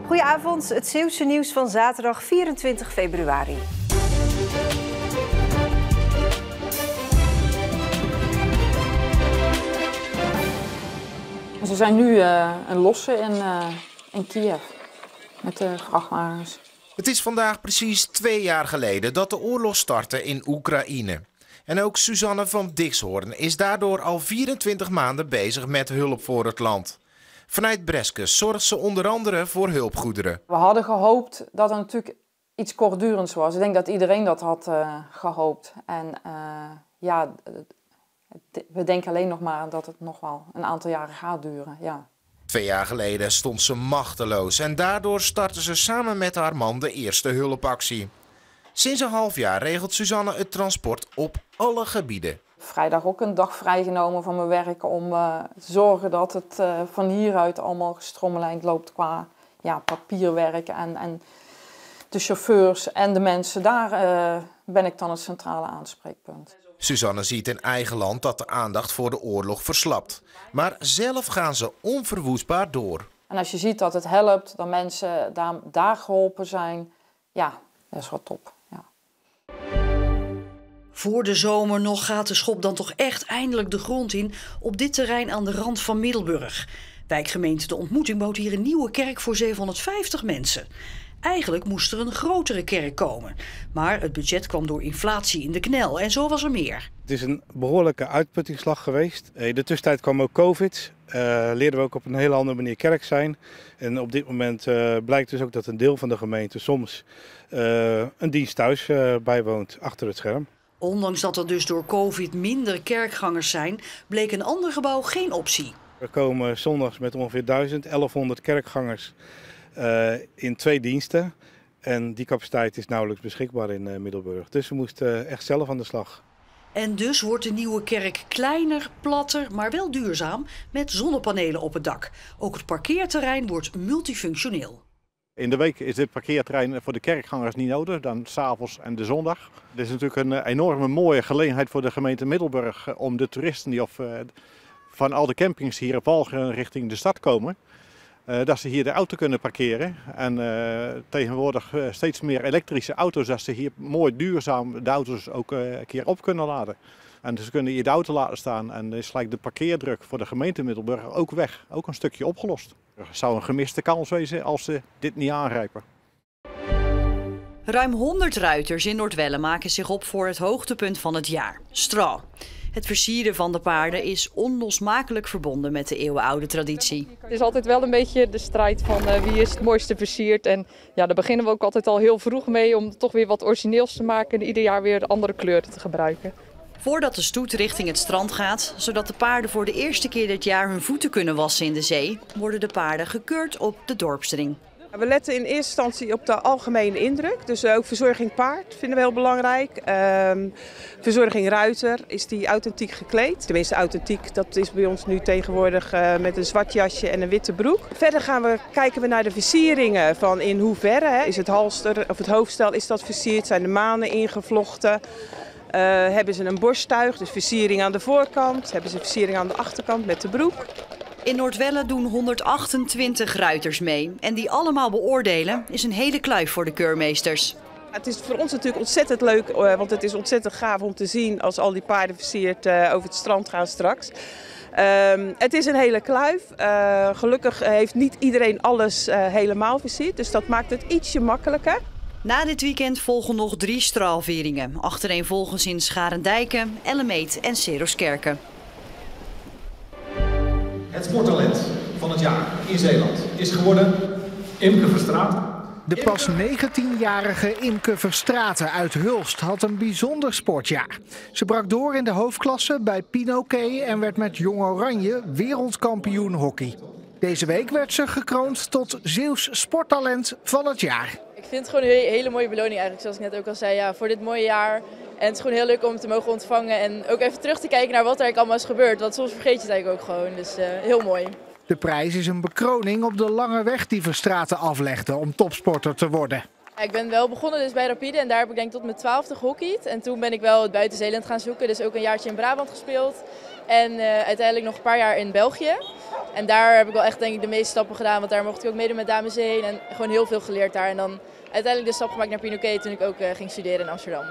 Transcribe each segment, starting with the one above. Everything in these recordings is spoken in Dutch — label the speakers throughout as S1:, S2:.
S1: Goedenavond, het Zeeuwse nieuws van zaterdag 24 februari.
S2: Ze zijn nu een losse in Kiev met de vrachtwagens.
S3: Het is vandaag precies 2 jaar geleden dat de oorlog startte in Oekraïne. En ook Suzanne van Dixhoorn is daardoor al 24 maanden bezig met hulp voor het land. Vanuit Breskes zorgt ze onder andere voor hulpgoederen.
S2: We hadden gehoopt dat het natuurlijk iets kortdurends was. Ik denk dat iedereen dat had gehoopt. En we denken alleen nog maar dat het nog wel een aantal jaren gaat duren. Ja.
S3: 2 jaar geleden stond ze machteloos en daardoor startte ze samen met haar man de eerste hulpactie. Sinds een half jaar regelt Suzanne het transport op alle gebieden.
S2: Vrijdag ook een dag vrijgenomen van mijn werk om te zorgen dat het van hieruit allemaal gestroomlijnd loopt qua papierwerk en de chauffeurs en de mensen. Daar ben ik dan het centrale aanspreekpunt.
S3: Suzanne ziet in eigen land dat de aandacht voor de oorlog verslapt. Maar zelf gaan ze onverwoestbaar door.
S2: En als je ziet dat het helpt, dat mensen daar geholpen zijn, ja, dat is wel top. Ja.
S4: Voor de zomer nog gaat de schop dan toch echt eindelijk de grond in op dit terrein aan de rand van Middelburg. Wijkgemeente De Ontmoeting bouwt hier een nieuwe kerk voor 750 mensen. Eigenlijk moest er een grotere kerk komen. Maar het budget kwam door inflatie in de knel en zo was er meer.
S5: Het is een behoorlijke uitputtingsslag geweest. In de tussentijd kwam ook COVID. Leerden we ook op een hele andere manier kerk zijn. En op dit moment blijkt dus ook dat een deel van de gemeente soms een dienst thuis bijwoont achter het scherm.
S4: Ondanks dat er dus door COVID minder kerkgangers zijn, bleek een ander gebouw geen optie.
S5: Er komen zondags met ongeveer 1100 kerkgangers in 2 diensten. En die capaciteit is nauwelijks beschikbaar in Middelburg. Dus we moesten echt zelf aan de slag.
S4: En dus wordt de nieuwe kerk kleiner, platter, maar wel duurzaam, met zonnepanelen op het dak. Ook het parkeerterrein wordt multifunctioneel.
S6: In de week is dit parkeerterrein voor de kerkgangers niet nodig, dan 's avonds en de zondag. Dit is natuurlijk een enorme mooie gelegenheid voor de gemeente Middelburg om de toeristen die van al de campings hier op Walcheren richting de stad komen, dat ze hier de auto kunnen parkeren. En tegenwoordig steeds meer elektrische auto's, dat ze hier mooi duurzaam de auto's ook een keer op kunnen laden. En ze kunnen hier de auto laten staan en is gelijk de parkeerdruk voor de gemeente Middelburg ook weg. Ook een stukje opgelost. Het zou een gemiste kans wezen als ze dit niet aangrijpen.
S4: Ruim 100 ruiters in Noordwelle maken zich op voor het hoogtepunt van het jaar, Straw. Het versieren van de paarden is onlosmakelijk verbonden met de eeuwenoude traditie.
S7: Het is altijd wel een beetje de strijd van wie is het mooiste versierd. En ja, daar beginnen we ook altijd al heel vroeg mee om toch weer wat origineels te maken en ieder jaar weer andere kleuren te gebruiken.
S4: Voordat de stoet richting het strand gaat, zodat de paarden voor de eerste keer dit jaar hun voeten kunnen wassen in de zee, worden de paarden gekeurd op de dorpsring.
S8: We letten in eerste instantie op de algemene indruk, dus ook verzorging paard vinden we heel belangrijk. Verzorging ruiter, is die authentiek gekleed? Tenminste authentiek, dat is bij ons nu tegenwoordig met een zwart jasje en een witte broek. Verder kijken we naar de versieringen, van in hoeverre is het halster of het hoofdstel is dat versierd, zijn de manen ingevlochten. Hebben ze een borsttuig, dus versiering aan de voorkant, hebben ze versiering aan de achterkant met de broek.
S4: In Noordwelle doen 128 ruiters mee. En die allemaal beoordelen is een hele kluif voor de keurmeesters.
S8: Het is voor ons natuurlijk ontzettend leuk, want het is ontzettend gaaf om te zien als al die paarden versierd over het strand gaan straks. Het is een hele kluif. Gelukkig heeft niet iedereen alles helemaal versierd, dus dat maakt het ietsje makkelijker.
S4: Na dit weekend volgen nog 3 straalveringen. Achtereenvolgens in Scharendijken, Ellemeet en Seroskerken.
S9: Het sporttalent van het jaar in Zeeland is geworden Imke Verstraeten.
S10: De pas 19-jarige Imke Verstraeten uit Hulst had een bijzonder sportjaar. Ze brak door in de hoofdklasse bij Pinoquet en werd met Jong Oranje wereldkampioen hockey. Deze week werd ze gekroond tot Zeeuws sporttalent van het jaar.
S11: Ik vind het gewoon een hele mooie beloning eigenlijk, zoals ik net ook al zei, ja, voor dit mooie jaar. En het is gewoon heel leuk om het te mogen ontvangen en ook even terug te kijken naar wat er eigenlijk allemaal is gebeurd. Want soms vergeet je het eigenlijk ook gewoon, dus heel mooi.
S10: De prijs is een bekroning op de lange weg die Verstraeten aflegde om topsporter te worden.
S11: Ja, ik ben wel begonnen dus bij Rapide en daar heb ik denk tot mijn 12e gehockeyd. En toen ben ik wel het buiten Zeeland gaan zoeken, dus ook een jaartje in Brabant gespeeld. En uiteindelijk nog een paar jaar in België. En daar heb ik wel echt denk ik de meeste stappen gedaan. Want daar mocht ik ook meedoen met dames 1 en gewoon heel veel geleerd daar. En dan uiteindelijk de stap gemaakt naar Pinoquet toen ik ook ging studeren in Amsterdam.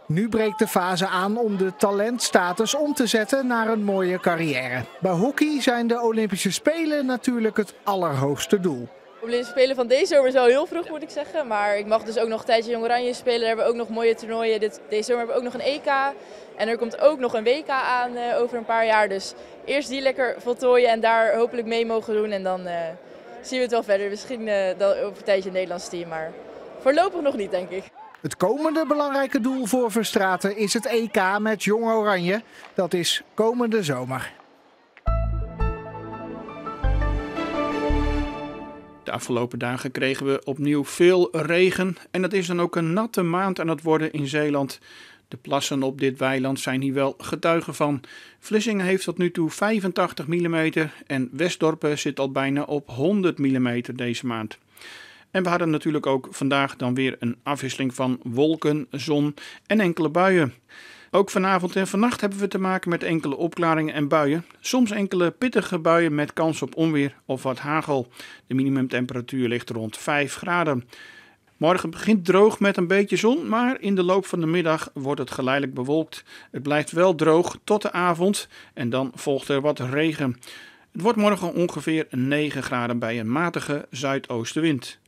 S10: Nu breekt de fase aan om de talentstatus om te zetten naar een mooie carrière. Bij hockey zijn de Olympische Spelen natuurlijk het allerhoogste doel.
S11: De Olympische Spelen van deze zomer is wel heel vroeg, moet ik zeggen. Maar ik mag dus ook nog een tijdje Jong Oranje spelen. Daar hebben we ook nog mooie toernooien. Deze zomer hebben we ook nog een EK. En er komt ook nog een WK aan over een paar jaar. Dus eerst die lekker voltooien en daar hopelijk mee mogen doen. En dan zien we het wel verder. Misschien dan over een tijdje in het Nederlands team. Maar voorlopig nog niet, denk ik.
S10: Het komende belangrijke doel voor Verstraeten is het EK met Jong Oranje. Dat is komende zomer.
S12: De afgelopen dagen kregen we opnieuw veel regen en het is dan ook een natte maand aan het worden in Zeeland. De plassen op dit weiland zijn hier wel getuigen van. Vlissingen heeft tot nu toe 85 mm en Westdorpen zit al bijna op 100 mm deze maand. En we hadden natuurlijk ook vandaag dan weer een afwisseling van wolken, zon en enkele buien. Ook vanavond en vannacht hebben we te maken met enkele opklaringen en buien. Soms enkele pittige buien met kans op onweer of wat hagel. De minimumtemperatuur ligt rond 5 graden. Morgen begint droog met een beetje zon, maar in de loop van de middag wordt het geleidelijk bewolkt. Het blijft wel droog tot de avond en dan volgt er wat regen. Het wordt morgen ongeveer 9 graden bij een matige zuidoostenwind.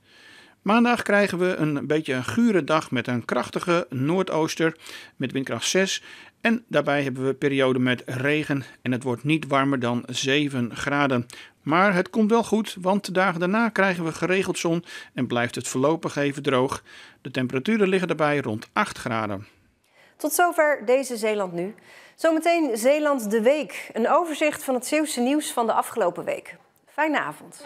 S12: Maandag krijgen we een beetje een gure dag met een krachtige noordooster met windkracht 6. En daarbij hebben we perioden met regen en het wordt niet warmer dan 7 graden. Maar het komt wel goed, want de dagen daarna krijgen we geregeld zon en blijft het voorlopig even droog. De temperaturen liggen daarbij rond 8 graden.
S1: Tot zover deze Zeeland Nu. Zometeen Zeeland de Week. Een overzicht van het Zeeuwse nieuws van de afgelopen week. Fijne avond.